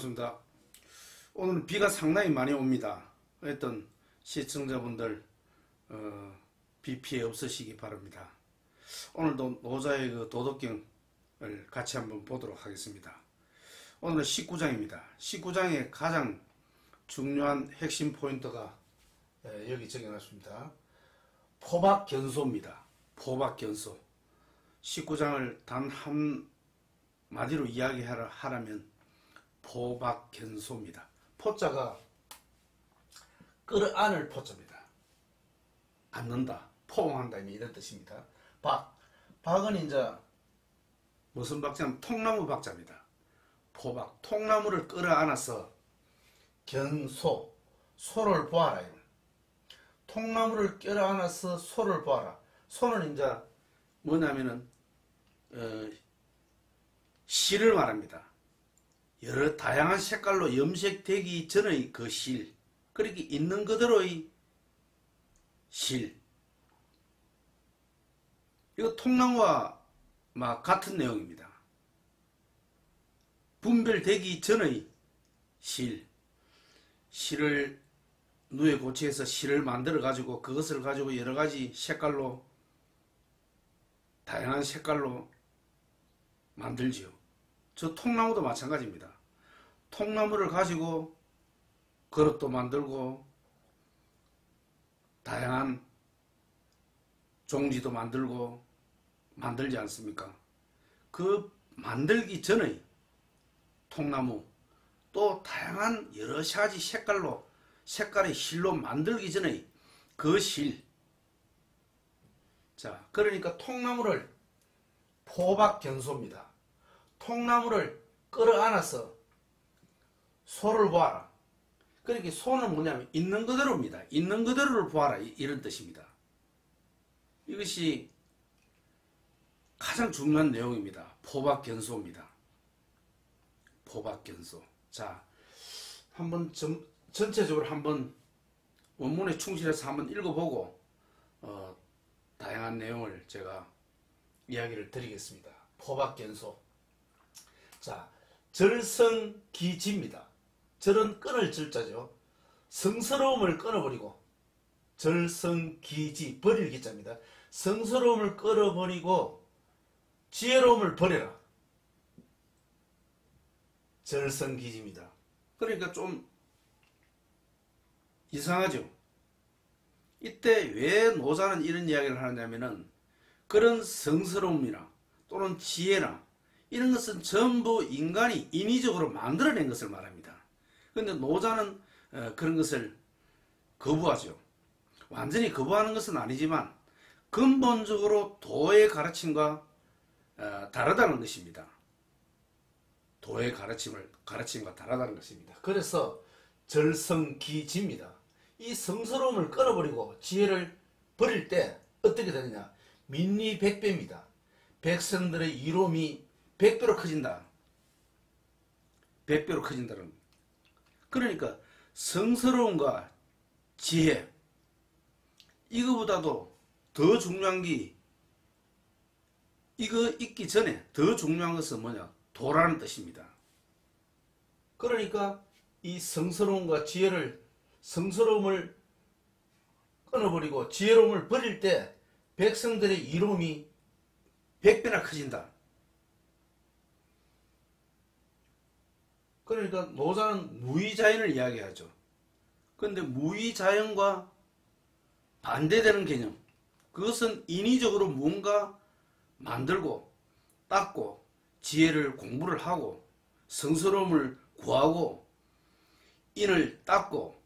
반갑습니다. 오늘은 비가 상당히 많이 옵니다. 하여튼 시청자분들 비 피해 없으시기 바랍니다. 오늘도 노자의 그 도덕경을 같이 한번 보도록 하겠습니다. 오늘은 19장입니다. 19장의 가장 중요한 핵심 포인트가 여기 적어놨습니다. 포박견소입니다. 포박견소. 19장을 단 한마디로 이야기하라면 포박견소입니다. 포자가 끌어안을 포자입니다. 안는다, 포옹한다 이런 뜻입니다. 박은 이제 무슨 박자냐면 통나무 박자입니다. 포박, 통나무를 끌어안아서 견소, 소를 보아라. 통나무를 끌어안아서 소를 보아라. 소는 이제 뭐냐면은 실을 말합니다. 여러 다양한 색깔로 염색되기 전의 그 실, 그렇게 있는 그대로의 실. 이거 통나무와 같은 내용입니다. 분별되기 전의 실. 실을 누에 고치해서 실을 만들어 가지고 그것을 가지고 여러 가지 색깔로, 다양한 색깔로 만들지요. 저 통나무도 마찬가지입니다. 통나무를 가지고 그릇도 만들고 다양한 종지도 만들고 만들지 않습니까? 그 만들기 전의 통나무, 또 다양한 여러 가지 색깔의 실로 만들기 전의 그 실. 자, 그러니까 통나무를 포박견소입니다. 통나무를 끌어안아서 소를 보아라. 그러니까 소는 뭐냐면 있는 그대로입니다. 있는 그대로를 보아라, 이런 뜻입니다. 이것이 가장 중요한 내용입니다. 포박견소입니다. 포박견소. 자, 한번 전체적으로 한번 원문에 충실해서 한번 읽어보고 다양한 내용을 제가 이야기를 드리겠습니다. 포박견소. 자, 절성기지입니다. 절은 끊을 절자죠. 성스러움을 끊어버리고, 절성기지, 버릴 기자입니다. 성스러움을 끊어버리고 지혜로움을 버려라. 절성기지입니다. 그러니까 좀 이상하죠. 이때 왜 노자는 이런 이야기를 하느냐면은, 그런 성스러움이나 또는 지혜나 이런 것은 전부 인간이 인위적으로 만들어낸 것을 말합니다. 그런데 노자는 그런 것을 거부하죠. 완전히 거부하는 것은 아니지만 근본적으로 도의 가르침과 다르다는 것입니다. 도의 가르침과 다르다는 것입니다. 그래서 절성기지입니다. 이 성스러움을 끊어버리고 지혜를 버릴 때 어떻게 되느냐? 민리백배입니다. 백성들의 이로움이 100배로 커진다. 100배로 커진다는. 그러니까 성스러움과 지혜, 이거보다도 더 중요한 게, 이거 있기 전에 더 중요한 것은 뭐냐? 도라는 뜻입니다. 그러니까 이 성스러움과 지혜를, 성스러움을 끊어버리고 지혜로움을 버릴 때 백성들의 이로움이 100배나 커진다. 그러니까 노자는 무의자연을 이야기하죠. 그런데 무의자연과 반대되는 개념, 그것은 인위적으로 무언가 만들고 닦고 지혜를 공부를 하고 성스러움을 구하고 인을 닦고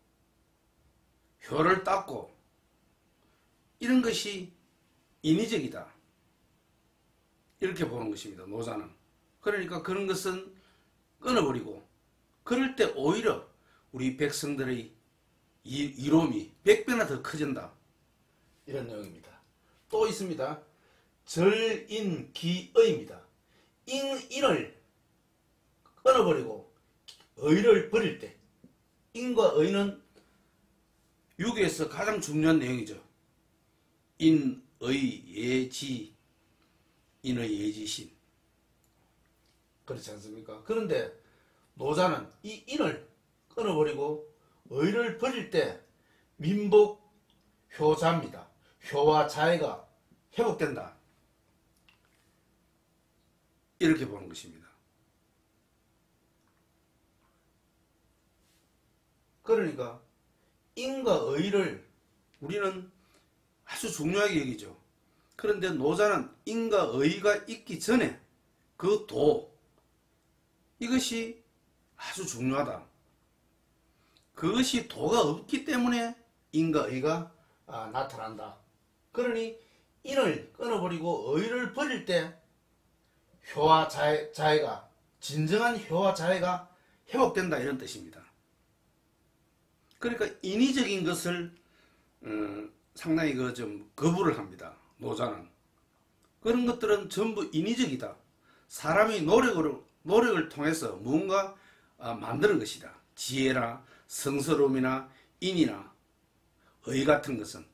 혀를 닦고 이런 것이 인위적이다, 이렇게 보는 것입니다. 노자는. 그러니까 그런 것은 끊어버리고, 그럴 때 오히려 우리 백성들의 이로움이 100배나 더 커진다, 이런 내용입니다. 또 있습니다. 절인기의입니다. 인을 끊어버리고 의를 버릴 때, 인과 의는 유교에서 가장 중요한 내용이죠. 인, 의, 예지, 인의 예지신. 그렇지 않습니까? 그런데 노자는 이 인을 끊어버리고 의를 버릴 때 민복 효자입니다. 효와 자애가 회복된다. 이렇게 보는 것입니다. 그러니까 인과 의를 우리는 아주 중요하게 여기죠. 그런데 노자는 인과 의가 있기 전에 그 도, 이것이 아주 중요하다. 그것이 도가 없기 때문에 인과 의가 나타난다. 그러니 인을 끊어버리고 의를 버릴 때 효와 자애가, 진정한 효와 자애가 회복된다, 이런 뜻입니다. 그러니까 인위적인 것을 상당히 좀 거부를 합니다. 노자는. 그런 것들은 전부 인위적이다. 사람이 노력을 통해서 무언가 만드는 것이다. 지혜나 성스러움이나 인이나 의 같은 것은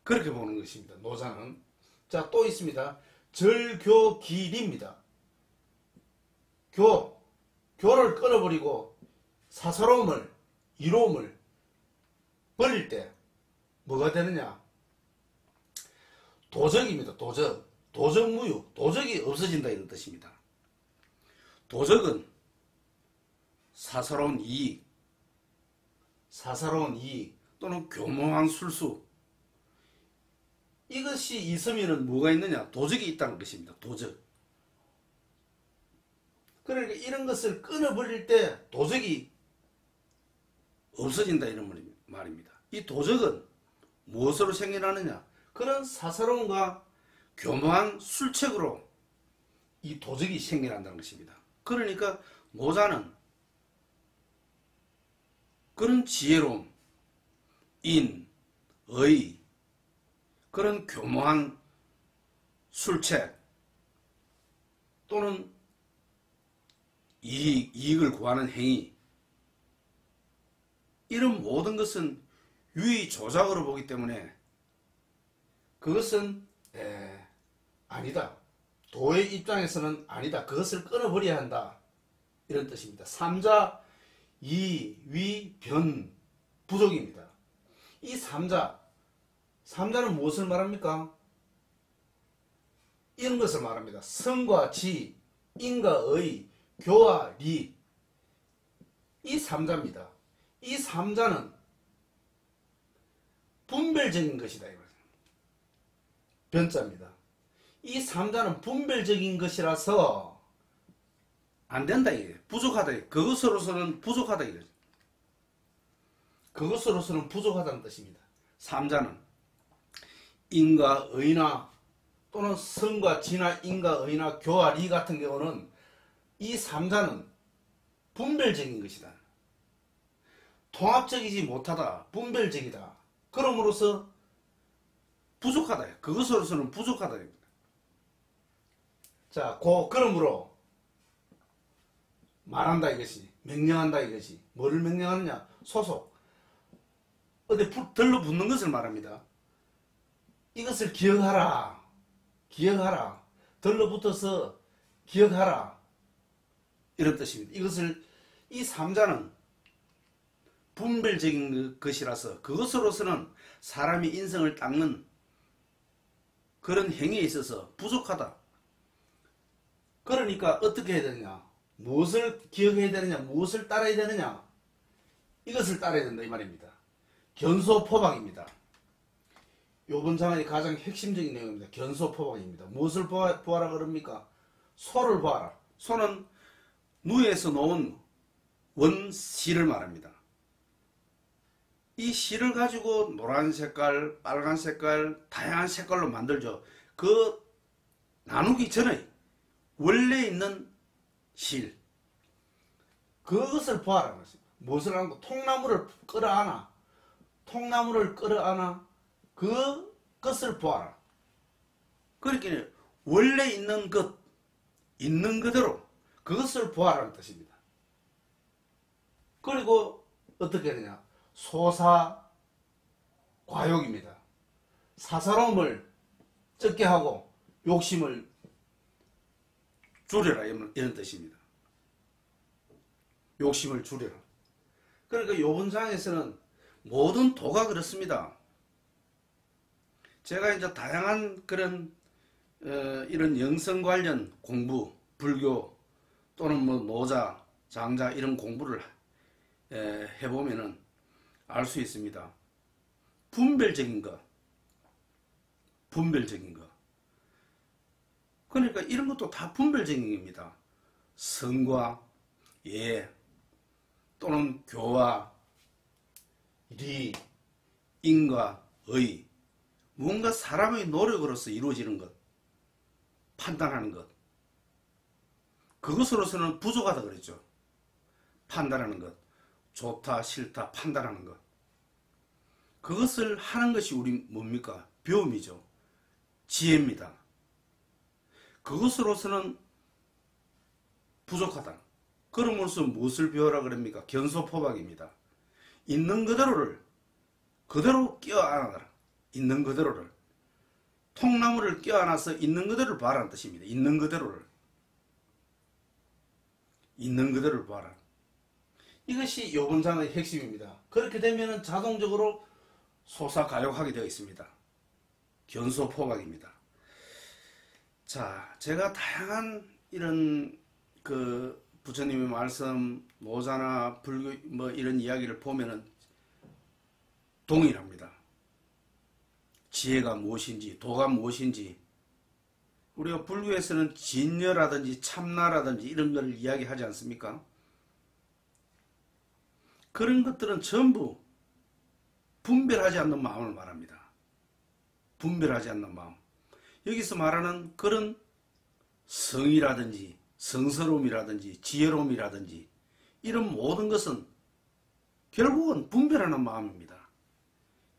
그렇게 보는 것입니다. 노자는. 자, 또 있습니다. 절교기리입니다. 교를 끊어버리고 사사로움을, 이로움을 버릴 때 뭐가 되느냐? 도적입니다. 도적무유, 도적이 없어진다, 이런 뜻입니다. 도적은 사사로운 이익 또는 교묘한 술수, 이것이 있으면 뭐가 있느냐? 도적이 있다는 것입니다. 도적. 그러니까 이런 것을 끊어버릴 때 도적이 없어진다, 이런 말입니다. 이 도적은 무엇으로 생겨나느냐? 그런 사사로움과 교묘한 술책으로 이 도적이 생겨난다는 것입니다. 그러니까 노자는 그런 지혜로움, 인, 의, 그런 교묘한 술책 또는 이익을 구하는 행위, 이런 모든 것은 유의조작으로 보기 때문에 그것은 아니다. 도의 입장에서는 아니다. 그것을 끊어버려야 한다, 이런 뜻입니다. 삼자, 이, 위, 변, 부족입니다. 이 삼자는 무엇을 말합니까? 이런 것을 말합니다. 성과 지, 인과 의, 교와 리, 이 삼자입니다. 이 삼자는 분별적인 것이다, 변자입니다. 이 삼자는 분별적인 것이라서 안 된다, 이게 부족하다, 그것으로서는 부족하다, 이거죠. 그것으로서는 부족하다는 뜻입니다. 삼자는 인과 의나 또는 성과 지나 인과 의나 교와 리 같은 경우는 이 삼자는 분별적인 것이다. 통합적이지 못하다, 분별적이다. 그럼으로써 부족하다. 그것으로서는 부족하다. 자, 그러므로 말한다, 이것이. 명령한다, 이것이. 뭐를 명령하느냐? 소속. 어디 들러붙는 것을 말합니다. 이것을 기억하라. 들러붙어서 기억하라. 이런 뜻입니다. 이 삼자는 분별적인 것이라서 그것으로서는 사람이 인성을 닦는 그런 행위에 있어서 부족하다. 그러니까 어떻게 해야 되느냐? 무엇을 기억해야 되느냐? 무엇을 따라야 되느냐? 이것을 따라야 된다, 이 말입니다. 견소포박입니다. 요번 장안이 가장 핵심적인 내용입니다. 견소포박입니다. 무엇을 보아라 그럽니까? 소를 보아라. 소는 누에서 놓은 원실을 말합니다. 이 실을 가지고 노란 색깔, 빨간 색깔, 다양한 색깔로 만들죠. 그 나누기 전에 원래 있는 실, 그것을 보아라. 무엇을 하는 거? 통나무를 끌어안아 그것을 보아라. 그렇게 원래 있는 것, 있는 그대로 그것을 보아라는 뜻입니다. 그리고 어떻게 되냐? 소사과욕입니다. 사사로움을 적게 하고 욕심을 줄여라, 이런 뜻입니다. 욕심을 줄여라. 그러니까 요 문장에서는 모든 도가 그렇습니다. 제가 이제 다양한 그런 이런 영성 관련 공부, 불교 또는 뭐 노자, 장자 이런 공부를 해보면은 알 수 있습니다. 분별적인 것, 분별적인 것. 그러니까 이런 것도 다 분별적인 겁니다. 성과, 예, 또는 교와, 리, 인과, 의. 무언가 사람의 노력으로서 이루어지는 것, 판단하는 것. 그것으로서는 부족하다 그랬죠. 판단하는 것. 좋다, 싫다, 판단하는 것. 그것을 하는 것이 우리 뭡니까? 배움이죠. 지혜입니다. 그것으로서는 부족하다. 그럼으로써 무엇을 배우라 그럽니까? 견소포박입니다. 있는 그대로를 그대로 껴안아라. 있는 그대로를. 통나무를 껴안아서 있는 그대로를 봐라는 뜻입니다. 있는 그대로를. 있는 그대로를 봐라. 이것이 요 문장의 핵심입니다. 그렇게 되면 자동적으로 소사가욕하게 되어 있습니다. 견소포박입니다. 자, 제가 다양한 이런 그 부처님의 말씀, 노자나 불교 뭐 이런 이야기를 보면은 동일합니다. 지혜가 무엇인지, 도가 무엇인지. 우리가 불교에서는 진여라든지 참나라든지 이런 걸 이야기하지 않습니까? 그런 것들은 전부 분별하지 않는 마음을 말합니다. 분별하지 않는 마음. 여기서 말하는 그런 성이라든지 성스러움이라든지 지혜로움이라든지 이런 모든 것은 결국은 분별하는 마음입니다.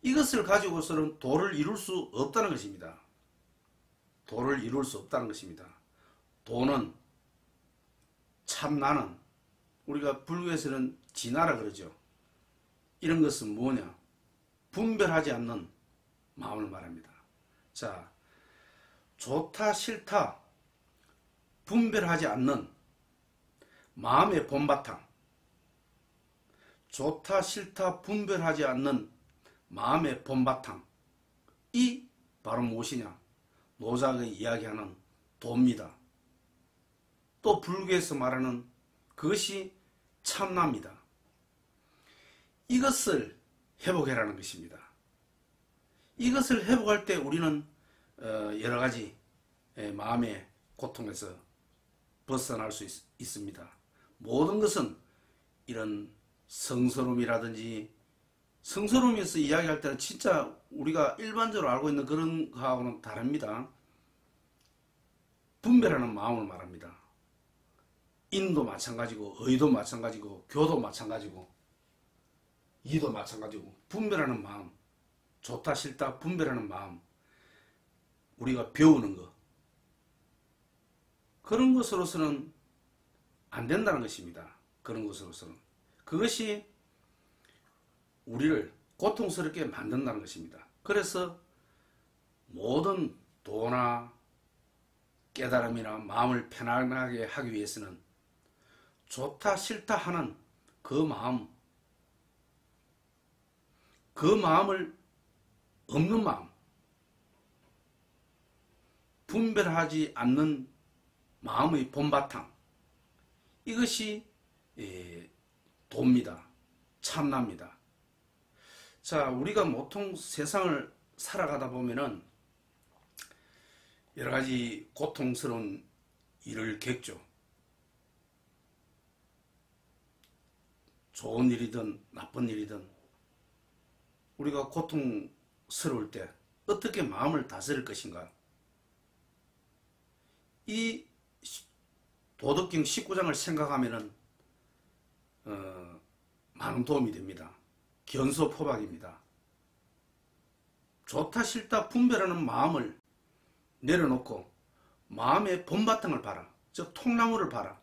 이것을 가지고서는 도를 이룰 수 없다는 것입니다. 도를 이룰 수 없다는 것입니다. 도는, 참나는, 우리가 불교에서는 진화라 그러죠. 이런 것은 뭐냐? 분별하지 않는 마음을 말합니다. 자, 좋다 싫다 분별하지 않는 마음의 본바탕. 좋다 싫다 분별하지 않는 마음의 본바탕. 이 바로 무엇이냐? 노자가 이야기하는 도입니다. 또 불교에서 말하는 그것이 참나입니다. 이것을 회복해라는 것입니다. 이것을 회복할 때 우리는 여러 가지 마음의 고통에서 벗어날 수 있습니다. 모든 것은 이런 성스러움이라든지, 성스러움에서 이야기할 때는 진짜 우리가 일반적으로 알고 있는 그런 거하고는 다릅니다. 분별하는 마음을 말합니다. 인도 마찬가지고, 의도 마찬가지고, 교도 마찬가지고, 이도 마찬가지고, 분별하는 마음, 좋다 싫다 분별하는 마음, 우리가 배우는 것, 그런 것으로서는 안 된다는 것입니다. 그런 것으로서는. 그것이 우리를 고통스럽게 만든다는 것입니다. 그래서 모든 도나 깨달음이나 마음을 편안하게 하기 위해서는 좋다 싫다 하는 그 마음을 없는 마음, 분별하지 않는 마음의 본바탕, 이것이 도입니다. 참나입니다. 자, 우리가 보통 세상을 살아가다 보면은 여러 가지 고통스러운 일을 겪죠. 좋은 일이든 나쁜 일이든 우리가 고통스러울 때 어떻게 마음을 다스릴 것인가? 이 도덕경 19장을 생각하면은 많은 도움이 됩니다. 견소포박입니다. 좋다 싫다 분별하는 마음을 내려놓고 마음의 본바탕을 봐라. 즉 통나무를 봐라.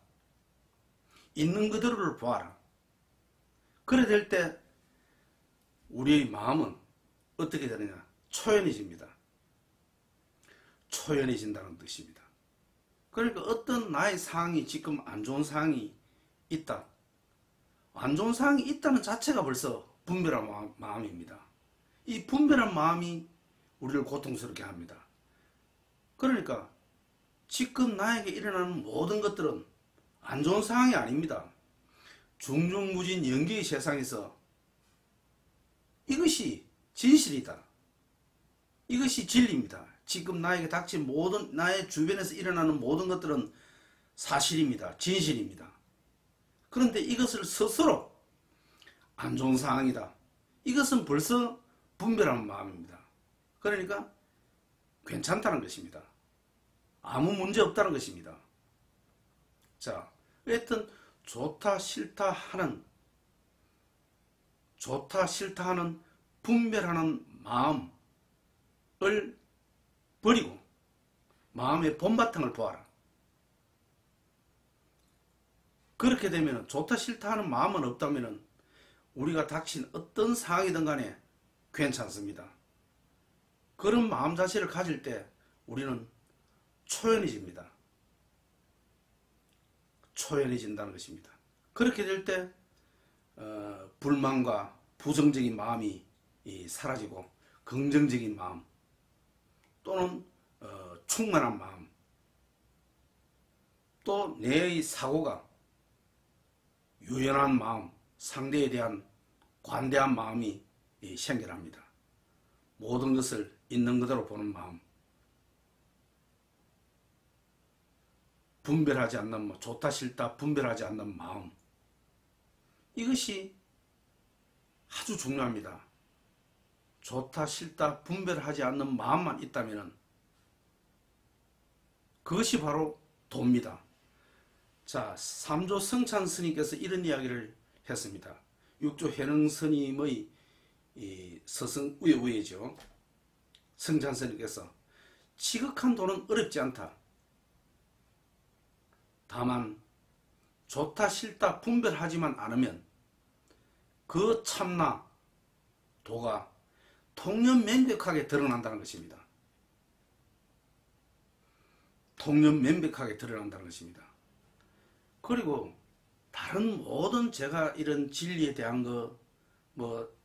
있는 그대로를 보아라. 그래 될 때 우리의 마음은 어떻게 되느냐? 초연해집니다. 초연해진다는 뜻입니다. 그러니까 어떤 나의 상황이 지금 안 좋은 상황이 있다. 안 좋은 상황이 있다는 자체가 벌써 분별한 마음입니다. 이 분별한 마음이 우리를 고통스럽게 합니다. 그러니까 지금 나에게 일어나는 모든 것들은 안 좋은 상황이 아닙니다. 중중무진 연기의 세상에서 이것이 진실이다. 이것이 진리입니다. 지금 나에게 닥친 모든, 나의 주변에서 일어나는 모든 것들은 사실입니다. 진실입니다. 그런데 이것을 스스로 안 좋은 상황이다. 이것은 벌써 분별한 마음입니다. 그러니까 괜찮다는 것입니다. 아무 문제 없다는 것입니다. 자, 하여튼 좋다 싫다 하는 분별하는 마음을 버리고 마음의 본바탕을 보아라. 그렇게 되면 좋다 싫다 하는 마음은 없다면 우리가 닥친 어떤 상황이든 간에 괜찮습니다. 그런 마음 자세를 가질 때 우리는 초연해집니다. 초연해진다는 것입니다. 그렇게 될 때 불만과 부정적인 마음이 사라지고 긍정적인 마음 또는 충만한 마음 또 내의 사고가 유연한 마음 상대에 대한 관대한 마음이 생겨납니다. 모든 것을 있는 그대로 보는 마음 분별하지 않는 좋다 싫다 분별하지 않는 마음 이것이 아주 중요합니다. 좋다 싫다 분별하지 않는 마음만 있다면 그것이 바로 도입니다. 자, 3조 성찬 스님께서 이런 이야기를 했습니다. 6조 해능 스님의 서성 우예죠. 성찬 스님께서 지극한 도는 어렵지 않다. 다만 좋다 싫다 분별하지만 않으면 그 참나 도가 통념명백하게 드러난다는 것입니다. 통념명백하게 드러난다는 것입니다. 그리고 다른 모든 제가 이런 진리에 대한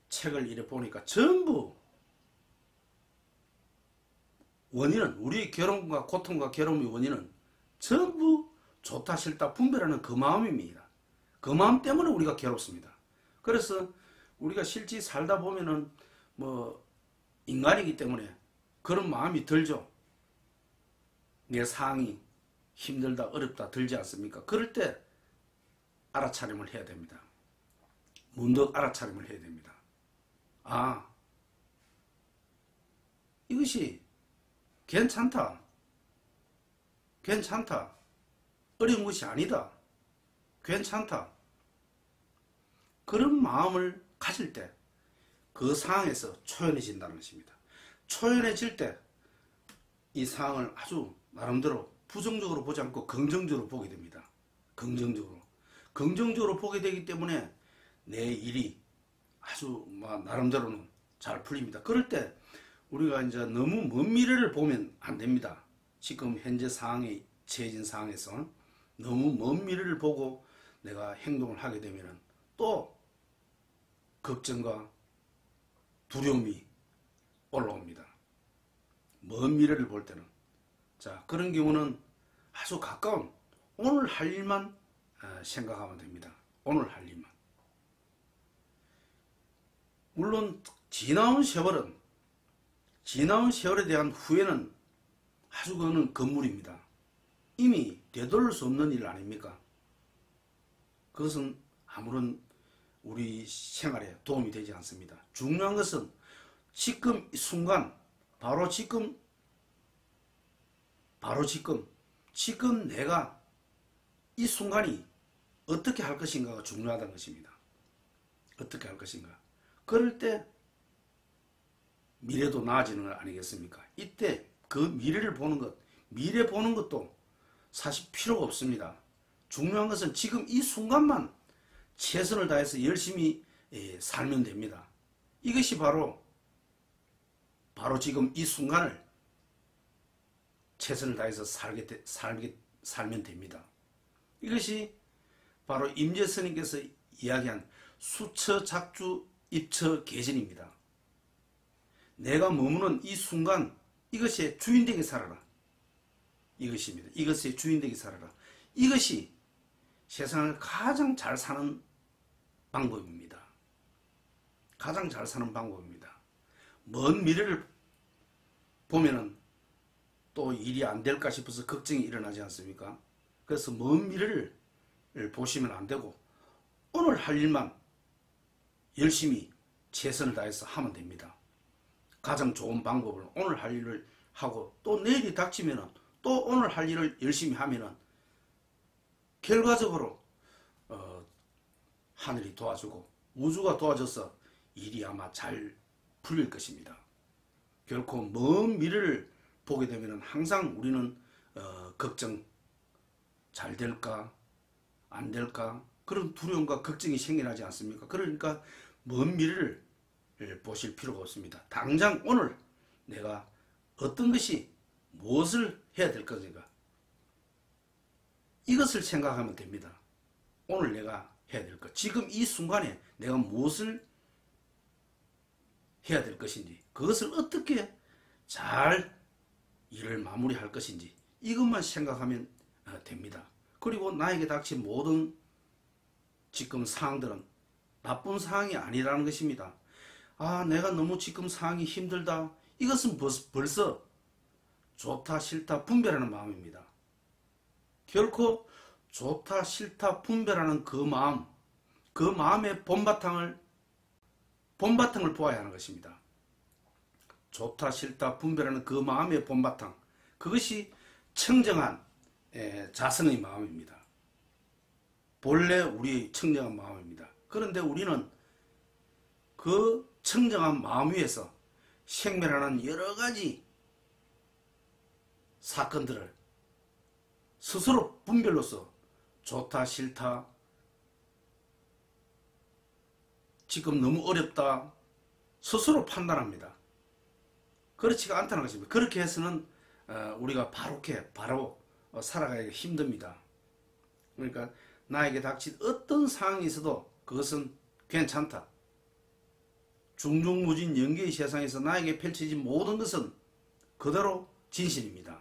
책을 이래 보니까 전부 원인은 우리의 괴로움과 고통과 괴로움의 원인은 전부 좋다 싫다 분별하는 그 마음입니다. 그 마음 때문에 우리가 괴롭습니다. 그래서 우리가 실제 살다 보면은 인간이기 때문에 그런 마음이 들죠. 내 상황이 힘들다 어렵다 들지 않습니까? 그럴 때 알아차림을 해야 됩니다. 문득 알아차림을 해야 됩니다. 아, 이것이 괜찮다. 어려운 것이 아니다. 괜찮다. 그런 마음을 가질 때 그 상황에서 초연해진다는 것입니다. 초연해질 때 이 상황을 아주 나름대로 부정적으로 보지 않고 긍정적으로 보게 됩니다. 긍정적으로 보게 되기 때문에 내 일이 아주 나름대로는 잘 풀립니다. 그럴 때 우리가 이제 너무 먼 미래를 보면 안 됩니다. 지금 현재 상황에 처해진 상황에서 너무 먼 미래를 보고 내가 행동을 하게 되면 또 걱정과 두려움이 올라옵니다. 먼 미래를 볼 때는. 자, 그런 경우는 아주 가까운 오늘 할 일만 생각하면 됩니다. 오늘 할 일만. 물론 지나온 세월에 대한 후회는 아주 그거는 건물입니다. 이미 되돌릴 수 없는 일 아닙니까? 그것은 아무런 우리 생활에 도움이 되지 않습니다. 중요한 것은 지금 이 순간 바로 지금 내가 이 순간이 어떻게 할 것인가가 중요하다는 것입니다. 어떻게 할 것인가. 그럴 때 미래도 나아지는 것 아니겠습니까? 이때 그 미래를 보는 것, 미래 보는 것도 사실 필요가 없습니다. 중요한 것은 지금 이 순간만 최선을 다해서 열심히 살면 됩니다. 이것이 바로 지금 이 순간을 최선을 다해서 살면 됩니다. 이것이 바로 임재 스님께서 이야기한 수처 작주 입처 계전입니다. 내가 머무는 이 순간 이것의 주인되게 살아라. 이것입니다. 이것의 주인되게 살아라. 이것이 세상을 가장 잘 사는 방법입니다. 가장 잘 사는 방법입니다. 먼 미래를 보면은 또 일이 안 될까 싶어서 걱정이 일어나지 않습니까? 그래서 먼 미래를 보시면 안 되고 오늘 할 일만 열심히 최선을 다해서 하면 됩니다. 가장 좋은 방법을 오늘 할 일을 하고 또 내일이 닥치면은 또 오늘 할 일을 열심히 하면은 결과적으로 하늘이 도와주고 우주가 도와줘서 일이 아마 잘 풀릴 것입니다. 결코 먼 미래를 보게 되면은 항상 우리는 걱정, 잘 될까 안 될까 그런 두려움과 걱정이 생겨나지 않습니까? 그러니까 먼 미래를 보실 필요가 없습니다. 당장 오늘 내가 어떤 것이 무엇을 해야 될 것인가 이것을 생각하면 됩니다. 오늘 내가 해야 될 것, 지금 이 순간에 내가 무엇을 해야 될 것인지, 그것을 어떻게 잘 일을 마무리할 것인지 이것만 생각하면 됩니다. 그리고 나에게 닥친 모든 지금 상황들은 나쁜 상황이 아니라는 것입니다. 아, 내가 너무 지금 상황이 힘들다. 이것은 벌써 좋다 싫다 분별하는 마음입니다. 결코 좋다 싫다 분별하는 그 마음의 본바탕을 보아야 하는 것입니다. 좋다 싫다 분별하는 그 마음의 본바탕, 그것이 청정한 자성의 마음입니다. 본래 우리의 청정한 마음입니다. 그런데 우리는 그 청정한 마음 위에서 생멸하는 여러가지 사건들을 스스로 분별로서 좋다 싫다, 지금 너무 어렵다 스스로 판단합니다. 그렇지가 않다는 것입니다. 그렇게 해서는 우리가 바로 살아가기가 힘듭니다. 그러니까 나에게 닥친 어떤 상황이 있어도 그것은 괜찮다. 중중무진 연계의 세상에서 나에게 펼쳐진 모든 것은 그대로 진실입니다.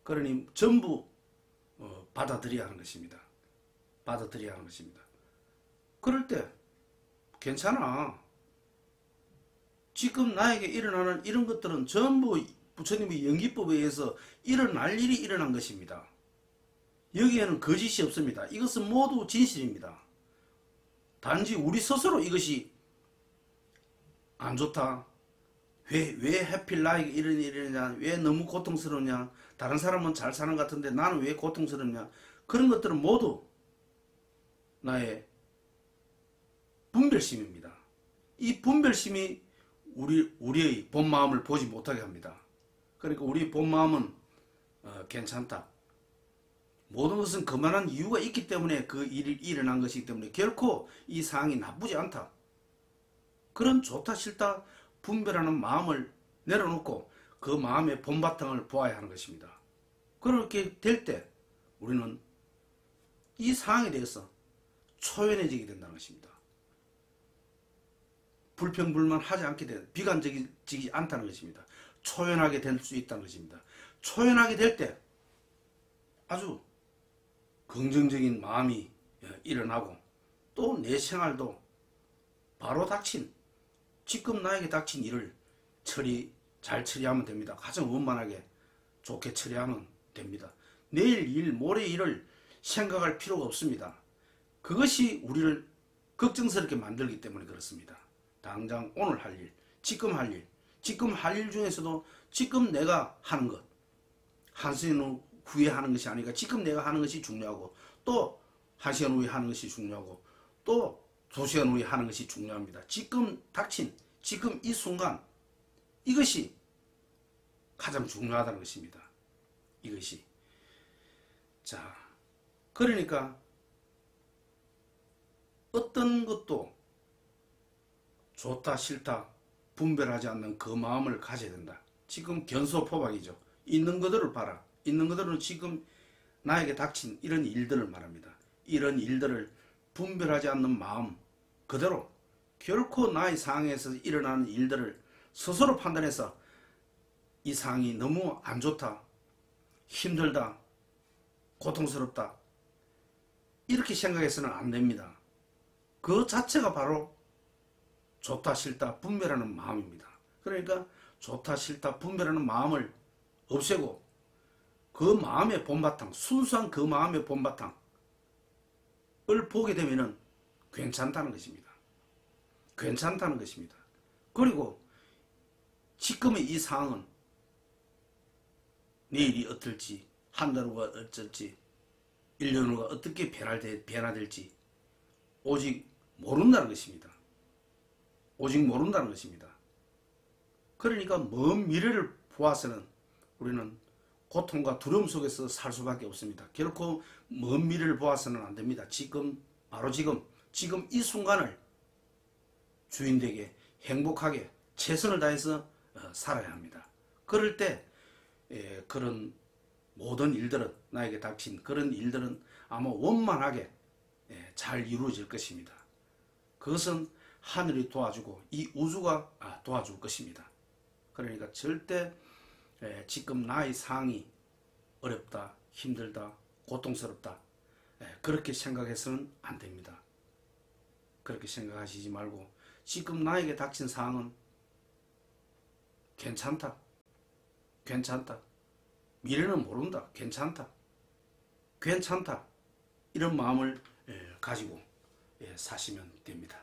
그러니 전부 받아들여야 하는 것입니다. 받아들여야 하는 것입니다. 그럴 때 괜찮아. 지금 나에게 일어나는 이런 것들은 전부 부처님의 연기법에 의해서 일어날 일이 일어난 것입니다. 여기에는 거짓이 없습니다. 이것은 모두 진실입니다. 단지 우리 스스로 이것이 안 좋다, 왜 하필 나에게 이런 일이 일어나냐, 왜 너무 고통스러우냐, 다른 사람은 잘 사는 것 같은데 나는 왜 고통스럽냐, 그런 것들은 모두 나의 분별심입니다. 이 분별심이 우리의 본 마음을 보지 못하게 합니다. 그러니까 우리 본 마음은 괜찮다. 모든 것은 그만한 이유가 있기 때문에 그 일이 일어난 것이기 때문에 결코 이 상황이 나쁘지 않다. 그런 좋다 싫다 분별하는 마음을 내려놓고 그 마음의 본바탕을 보아야 하는 것입니다. 그렇게 될 때 우리는 이 상황에 대해서 초연해지게 된다는 것입니다. 불평불만하지 않게 돼, 비관적이지 않다는 것입니다. 초연하게 될 수 있다는 것입니다. 초연하게 될 때 아주 긍정적인 마음이 일어나고 또 내 생활도 바로 지금 나에게 닥친 일을 잘 처리하면 됩니다. 가장 원만하게 좋게 처리하면 됩니다. 내일 일, 모레 일을 생각할 필요가 없습니다. 그것이 우리를 걱정스럽게 만들기 때문에 그렇습니다. 당장 오늘 할 일, 지금 할 일 중에서도 지금 내가 하는 것, 한시간 후에 하는 것이 아니라 지금 내가 하는 것이 중요하고 또 1시간 후에 하는 것이 중요하고 또 2시간 후에 하는 것이 중요합니다. 지금 닥친 지금 이 순간, 이것이 가장 중요하다는 것입니다. 이것이. 자, 그러니까 어떤 것도 좋다 싫다 분별하지 않는 그 마음을 가져야 된다. 지금 견소포박이죠. 있는 그대로 봐라. 있는 그대로는 지금 나에게 닥친 이런 일들을 말합니다. 이런 일들을 분별하지 않는 마음 그대로 결코 나의 상황에서 일어나는 일들을 스스로 판단해서 이 상황이 너무 안 좋다, 힘들다, 고통스럽다 이렇게 생각해서는 안 됩니다. 그 자체가 바로 좋다 싫다 분별하는 마음입니다. 그러니까 좋다 싫다 분별하는 마음을 없애고 그 마음의 본바탕, 순수한 그 마음의 본바탕을 보게 되면은 괜찮다는 것입니다. 괜찮다는 것입니다. 그리고 지금의 이 상황은 내일이 어떨지, 한 달 후가 어쩔지, 1년 후가 어떻게 변화될지 오직 모른다는 것입니다. 오직 모른다는 것입니다. 그러니까 먼 미래를 보아서는 우리는 고통과 두려움 속에서 살 수밖에 없습니다. 결코 먼 미래를 보아서는 안 됩니다. 지금, 바로 지금 이 순간을 주인되게 행복하게 최선을 다해서 살아야 합니다. 그럴 때 그런 모든 일들은, 나에게 닥친 그런 일들은 아마 원만하게 잘 이루어질 것입니다. 그것은 하늘이 도와주고 이 우주가 도와줄 것입니다. 그러니까 절대 지금 나의 상황이 어렵다, 힘들다, 고통스럽다 그렇게 생각해서는 안 됩니다. 그렇게 생각하시지 말고 지금 나에게 닥친 상황은 괜찮다, 괜찮다, 미래는 모른다, 괜찮다, 괜찮다 이런 마음을 가지고 사시면 됩니다.